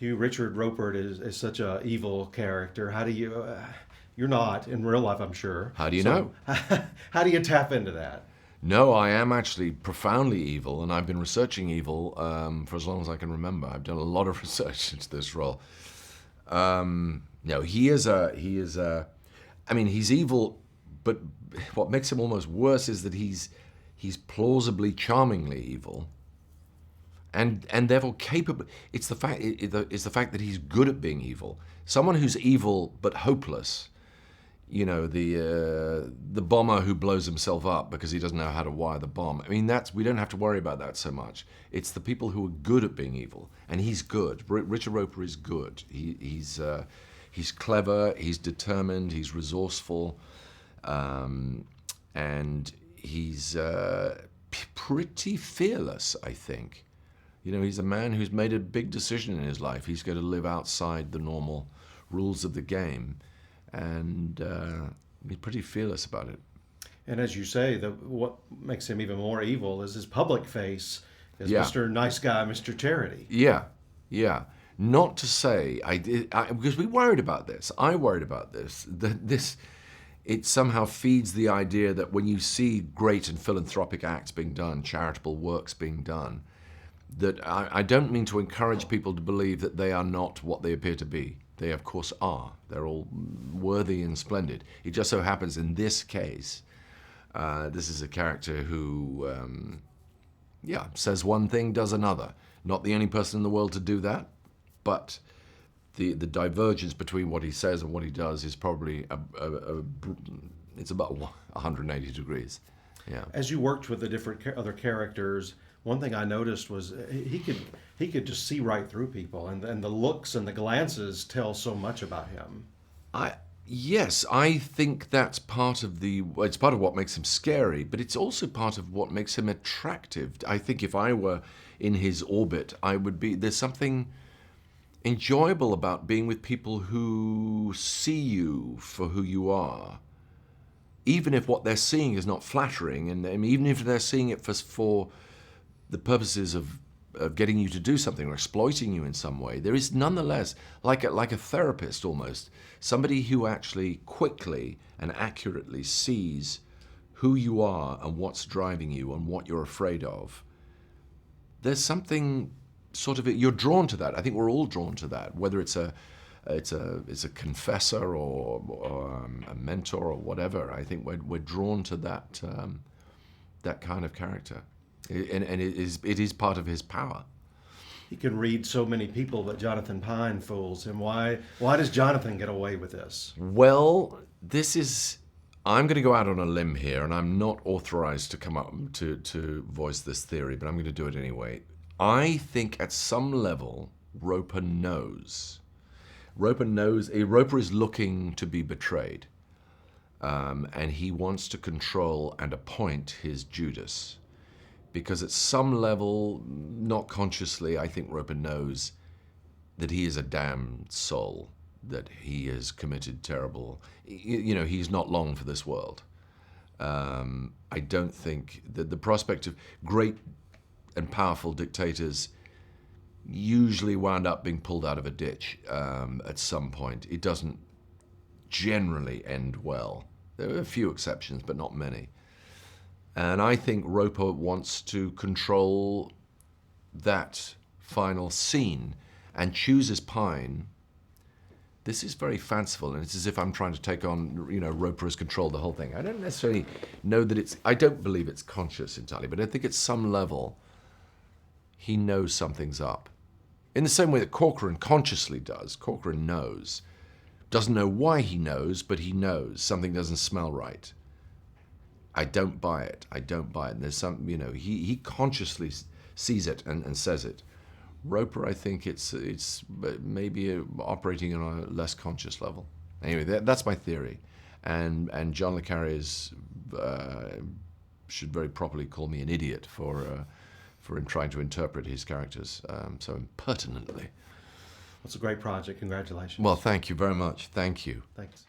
Richard Roper is such a evil character. How do you? You're not in real life, I'm sure. How do you know? How do you tap into that? No, I am actually profoundly evil, and I've been researching evil for as long as I can remember. I've done a lot of research into this role. No, he is a. I mean, he's evil, but what makes him almost worse is that he's plausibly, charmingly evil, and therefore capable. It's the fact that he's good at being evil. Someone who's evil but hopeless. You know, the bomber who blows himself up because he doesn't know how to wire the bomb. I mean, we don't have to worry about that so much. It's the people who are good at being evil, and he's good. Richard Roper is good. He's clever. He's determined. He's resourceful, and he's pretty fearless, I think. You know, he's a man who's made a big decision in his life. He's going to live outside the normal rules of the game. And he's pretty fearless about it. And as you say, what makes him even more evil is his public face as Yeah. Mr. Nice Guy, Mr. Charity. Yeah. Not to say because we worried about this. I worried about this. It somehow feeds the idea that when you see great and philanthropic acts being done, charitable works being done, that I don't mean to encourage people to believe that they are not what they appear to be. They, of course, are. They're all worthy and splendid. It just so happens in this case, this is a character who, says one thing, does another. Not the only person in the world to do that, but the divergence between what he says and what he does is probably, it's about 180 degrees. Yeah. As you worked with the different other characters, one thing I noticed was he could just see right through people, and the looks and the glances tell so much about him. Yes, I think that's part of it's part of what makes him scary, but it's also part of what makes him attractive. I think if I were in his orbit, there's something enjoyable about being with people who see you for who you are, even if what they're seeing is not flattering, and even if they're seeing it for the purposes of getting you to do something or exploiting you in some way. There is nonetheless, like a therapist almost, somebody who actually quickly and accurately sees who you are and what's driving you and what you're afraid of. There's something sort of, you're drawn to that. I think we're all drawn to that, whether it's a confessor or a mentor or whatever. I think we're drawn to that kind of character. And it is part of his power. He can read so many people, but Jonathan Pine fools him. Why does Jonathan get away with this? Well, I'm going to go out on a limb here, and I'm not authorized to come up to voice this theory, but I'm going to do it anyway. I think at some level, Roper knows. Roper is looking to be betrayed, and he wants to control and appoint his Judas. Because at some level, not consciously, I think Roper knows that he is a damned soul, that he has committed terrible, he's not long for this world. I don't think that the prospect of great and powerful dictators usually wound up being pulled out of a ditch at some point. It doesn't generally end well. There are a few exceptions, but not many. And I think Roper wants to control that final scene and chooses Pine. This is very fanciful, and it's as if I'm trying to take on, Roper has controlled the whole thing. I don't necessarily know that I don't believe it's conscious entirely, but I think at some level, he knows something's up. In the same way that Corcoran consciously does. Corcoran knows. Doesn't know why he knows, but he knows something doesn't smell right. I don't buy it. And there's some, he consciously sees it and says it. Roper, I think it's maybe operating on a less conscious level. Anyway, that's my theory. And John Le Carre should very properly call me an idiot for trying to interpret his characters so impertinently. It's a great project. Congratulations. Well, thank you very much. Thank you. Thanks.